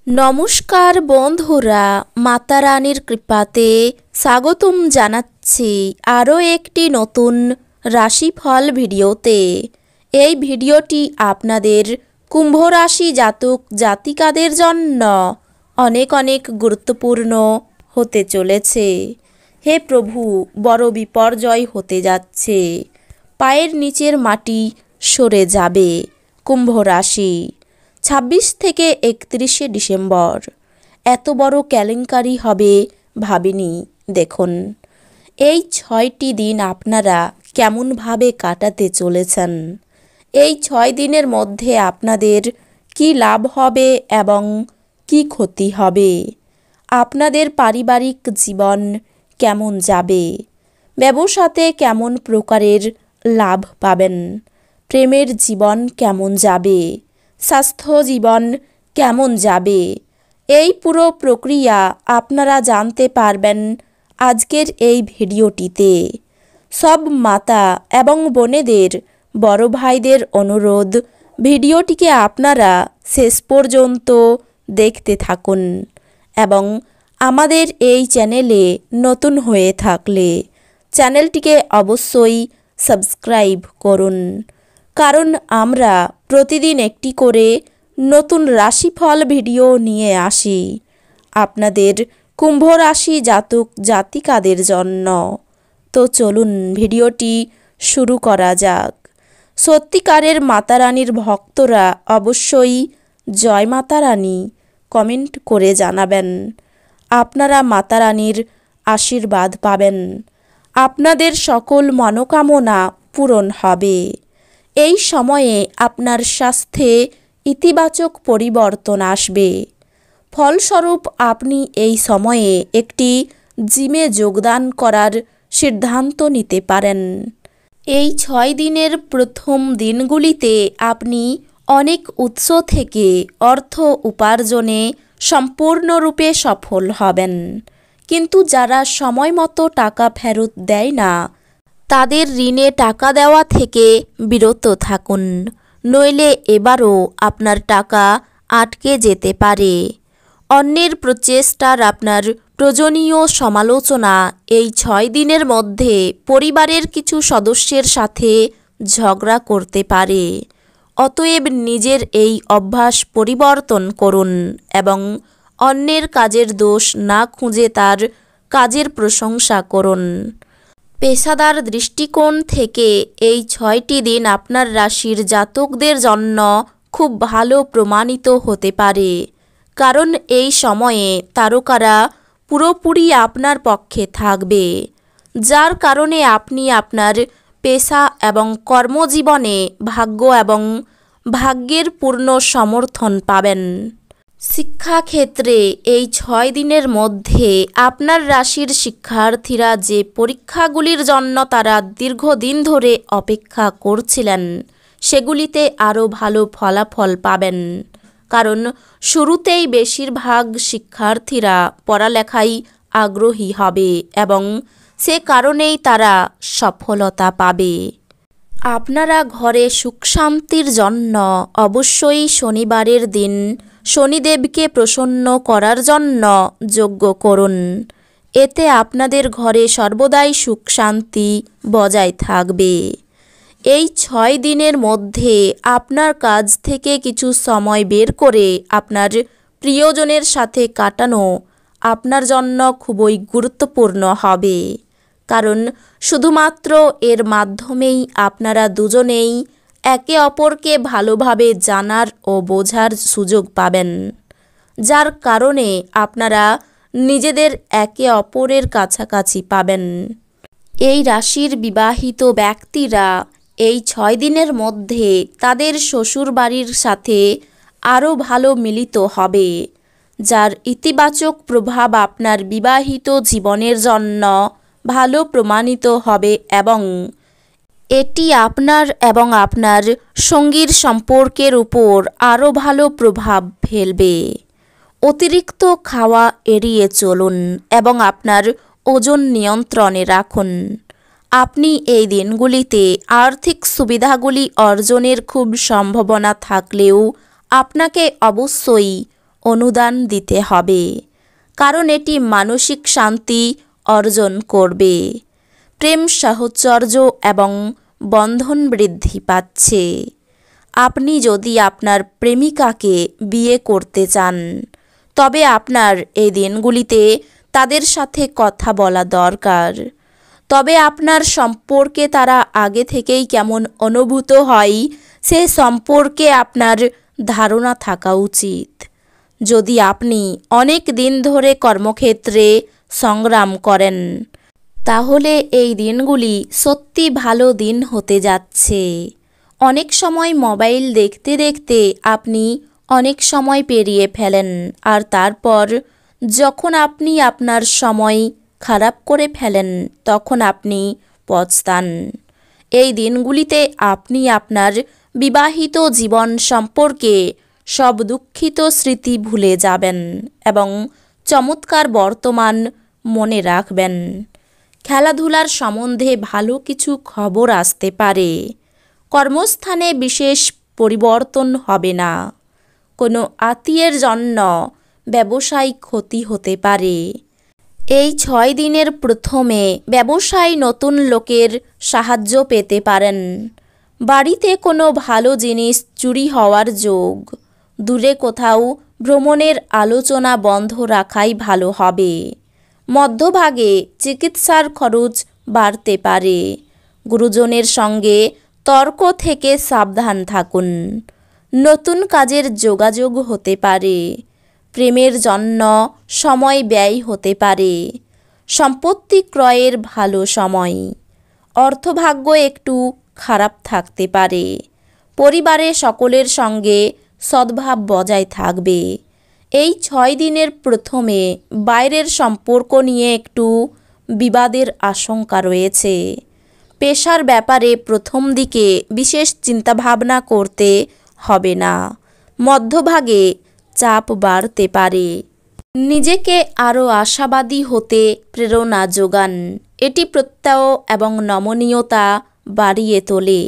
নমস্কার বন্ধুরা, মাতা রানীর কৃপাতে স্বাগতম জানাচ্ছি আরও একটি নতুন রাশিফল ভিডিওতে। এই ভিডিওটি আপনাদের কুম্ভ রাশি জাতক জাতিকাদের জন্য অনেক অনেক গুরুত্বপূর্ণ হতে চলেছে। হে প্রভু, বড় বিপর্যয় হতে যাচ্ছে, পায়ের নিচের মাটি সরে যাবে। কুম্ভ রাশি 26 থেকে 31 ডিসেম্বর এত বড় কেলেঙ্কারি হবে ভাবিনি। দেখুন, এই 6টি দিন আপনারা কেমনভাবে কাটাতে চলেছেন। এই 6 দিনের মধ্যে আপনাদের কি লাভ হবে এবং কি ক্ষতি হবে, আপনাদের পারিবারিক জীবন কেমন যাবে, ব্যবসাতে কেমন প্রকারের লাভ পাবেন, প্রেমের জীবন কেমন যাবে, স্বাস্থ্য জীবন কেমন যাবে, এই পুরো প্রক্রিয়া আপনারা জানতে পারবেন আজকের এই ভিডিওটিতে। সব মাতা এবং বোনেদের, বড় ভাইদের অনুরোধ, ভিডিওটিকে আপনারা শেষ পর্যন্ত দেখতে থাকুন এবং আমাদের এই চ্যানেলে নতুন হয়ে থাকলে চ্যানেলটিকে অবশ্যই সাবস্ক্রাইব করুন, কারণ আমরা প্রতিদিন একটি করে নতুন রাশিফল ভিডিও নিয়ে আসি আপনাদের কুম্ভ রাশি জাতক জাতিকাদের জন্য। তো চলুন ভিডিওটি শুরু করা যাক। সত্যিকারের মাতা রানীর ভক্তরা অবশ্যই জয় মাতা রানী কমেন্ট করে জানাবেন। আপনারা মাতা রানীর আশীর্বাদ পাবেন, আপনাদের সকল মনোকামনা পূরণ হবে। এই সময়ে আপনার স্বাস্থ্যে ইতিবাচক পরিবর্তন আসবে। ফলস্বরূপ আপনি এই সময়ে একটি জিমে যোগদান করার সিদ্ধান্ত নিতে পারেন। এই 6 দিনের প্রথম দিনগুলিতে আপনি অনেক উৎস থেকে অর্থ উপার্জনে সম্পূর্ণরূপে সফল হবেন, কিন্তু যারা সময় মতো টাকা ফেরত দেয় না তাদের ঋণে টাকা দেওয়া থেকে বিরত থাকুন, নইলে এবারও আপনার টাকা আটকে যেতে পারে। অন্যের প্রচেষ্টার আপনার প্রয়োজনীয় সমালোচনা এই 6 দিনের মধ্যে পরিবারের কিছু সদস্যের সাথে ঝগড়া করতে পারে। অতএব নিজের এই অভ্যাস পরিবর্তন করুন এবং অন্যের কাজের দোষ না খুঁজে তার কাজের প্রশংসা করুন। পেশাদার দৃষ্টিকোণ থেকে এই 6টি দিন আপনার রাশির জাতকদের জন্য খুব ভালো প্রমাণিত হতে পারে, কারণ এই সময়ে তারকারা পুরোপুরি আপনার পক্ষে থাকবে, যার কারণে আপনি আপনার পেশা এবং কর্মজীবনে ভাগ্য এবং ভাগ্যের পূর্ণ সমর্থন পাবেন। শিক্ষাক্ষেত্রে এই 6 দিনের মধ্যে আপনার রাশির শিক্ষার্থীরা যে পরীক্ষাগুলির জন্য তারা দীর্ঘদিন ধরে অপেক্ষা করছিলেন সেগুলিতে আরও ভালো ফলাফল পাবেন, কারণ শুরুতেই বেশিরভাগ শিক্ষার্থীরা পড়ালেখায় আগ্রহী হবে এবং সে কারণেই তারা সফলতা পাবে। আপনারা ঘরে সুখ শান্তির জন্য অবশ্যই শনিবারের দিন শনিদেবকে প্রসন্ন করার জন্য যজ্ঞ করুন। এতে আপনাদের ঘরে সর্বদাই সুখ শান্তি বজায় থাকবে। এই 6 দিনের মধ্যে আপনার কাজ থেকে কিছু সময় বের করে আপনার প্রিয়জনের সাথে কাটানো আপনার জন্য খুবই গুরুত্বপূর্ণ হবে, কারণ শুধুমাত্র এর মাধ্যমেই আপনারা দুজনেই একে অপরকে ভালোভাবে জানার ও বোঝার সুযোগ পাবেন, যার কারণে আপনারা নিজেদের একে অপরের কাছাকাছি পাবেন। এই রাশির বিবাহিত ব্যক্তিরা এই 6 দিনের মধ্যে তাদের শ্বশুরবাড়ির সাথে আরও ভালো মিলিত হবে, যার ইতিবাচক প্রভাব আপনার বিবাহিত জীবনের জন্য ভালো প্রমাণিত হবে এবং এটি আপনার এবং আপনার সঙ্গীর সম্পর্কের উপর আরও ভালো প্রভাব ফেলবে। অতিরিক্ত খাওয়া এড়িয়ে চলুন এবং আপনার ওজন নিয়ন্ত্রণে রাখুন। আপনি এই দিনগুলিতে আর্থিক সুবিধাগুলি অর্জনের খুব সম্ভাবনা থাকলেও আপনাকে অবশ্যই অনুদান দিতে হবে, কারণ এটি মানসিক শান্তি অর্জন করবে। প্রেম সাহচর্য এবং বন্ধন বৃদ্ধি পাচ্ছে। আপনি যদি আপনার প্রেমিকাকে বিয়ে করতে চান, তবে আপনার এই দিনগুলিতে তাদের সাথে কথা বলা দরকার। তবে আপনার সম্পর্কে তারা আগে থেকেই কেমন অনুভূত হয় সে সম্পর্কে আপনার ধারণা থাকা উচিত। যদি আপনি অনেক দিন ধরে কর্মক্ষেত্রে সংগ্রাম করেন, তাহলে এই দিনগুলি সত্যি ভালো দিন হতে যাচ্ছে। অনেক সময় মোবাইল দেখতে দেখতে আপনি অনেক সময় পেরিয়ে ফেলেন, আর তারপর যখন আপনি আপনার সময় খারাপ করে ফেলেন তখন আপনি পস্তান। এই দিনগুলিতে আপনি আপনার বিবাহিত জীবন সম্পর্কে সব দুঃখিত স্মৃতি ভুলে যাবেন এবং চমৎকার বর্তমান মনে রাখবেন। খেলাধুলার সম্বন্ধে ভালো কিছু খবর আসতে পারে। কর্মস্থানে বিশেষ পরিবর্তন হবে না। কোনো আত্মীয়ের জন্য ব্যবসায়িক ক্ষতি হতে পারে। এই 6 দিনের প্রথমে ব্যবসায় নতুন লোকের সাহায্য পেতে পারেন। বাড়িতে কোনো ভালো জিনিস চুরি হওয়ার যোগ। দূরে কোথাও ভ্রমণের আলোচনা বন্ধ রাখাই ভালো হবে। মধ্যভাগে চিকিৎসার খরচ বাড়তে পারে। গুরুজনের সঙ্গে তর্ক থেকে সাবধান থাকুন। নতুন কাজের যোগাযোগ হতে পারে। প্রেমের জন্য সময় ব্যয় হতে পারে। সম্পত্তি ক্রয়ের ভালো সময়। অর্থভাগ্য একটু খারাপ থাকতে পারে। পরিবারের সকলের সঙ্গে সদ্ভাব বজায় থাকবে। এই 6 দিনের প্রথমে বাইরের সম্পর্ক নিয়ে একটু বিবাদের আশঙ্কা রয়েছে। পেশার ব্যাপারে প্রথম দিকে বিশেষ চিন্তাভাবনা করতে হবে না। মধ্যভাগে চাপ বাড়তে পারে। নিজেকে আরও আশাবাদী হতে প্রেরণা যোগান। এটি প্রত্যয় এবং নমনীয়তা বাড়িয়ে তোলে,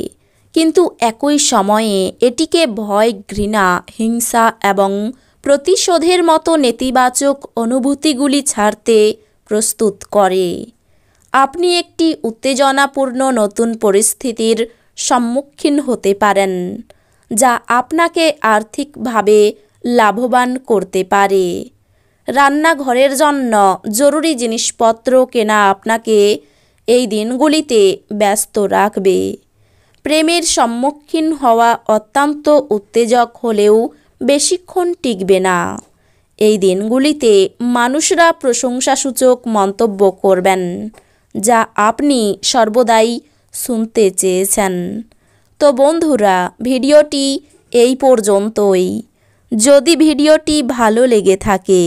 কিন্তু একই সময়ে এটিকে ভয়, ঘৃণা, হিংসা এবং প্রতিশোধের মতো নেতিবাচক অনুভূতিগুলি ছাড়তে প্রস্তুত করে। আপনি একটি উত্তেজনাপূর্ণ নতুন পরিস্থিতির সম্মুখীন হতে পারেন, যা আপনাকে আর্থিকভাবে লাভবান করতে পারে। রান্নাঘরের জন্য জরুরি জিনিসপত্র কেনা আপনাকে এই দিনগুলিতে ব্যস্ত রাখবে। প্রেমের সম্মুখীন হওয়া অত্যন্ত উত্তেজক হলেও বেশিক্ষণ টিকবে না। এই দিনগুলিতে মানুষরা প্রশংসাসূচক মন্তব্য করবেন, যা আপনি সর্বদাই শুনতে চেয়েছেন। তো বন্ধুরা, ভিডিওটি এই পর্যন্তই। যদি ভিডিওটি ভালো লেগে থাকে,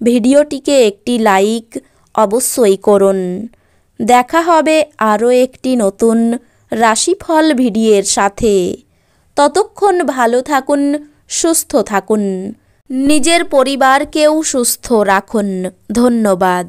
ভিডিওটিকে একটি লাইক অবশ্যই করুন। দেখা হবে আরও একটি নতুন রাশিফল ভিডিওর সাথে। ততক্ষণ ভালো থাকুন, সুস্থ থাকুন, নিজের পরিবারকেও সুস্থ রাখুন। ধন্যবাদ।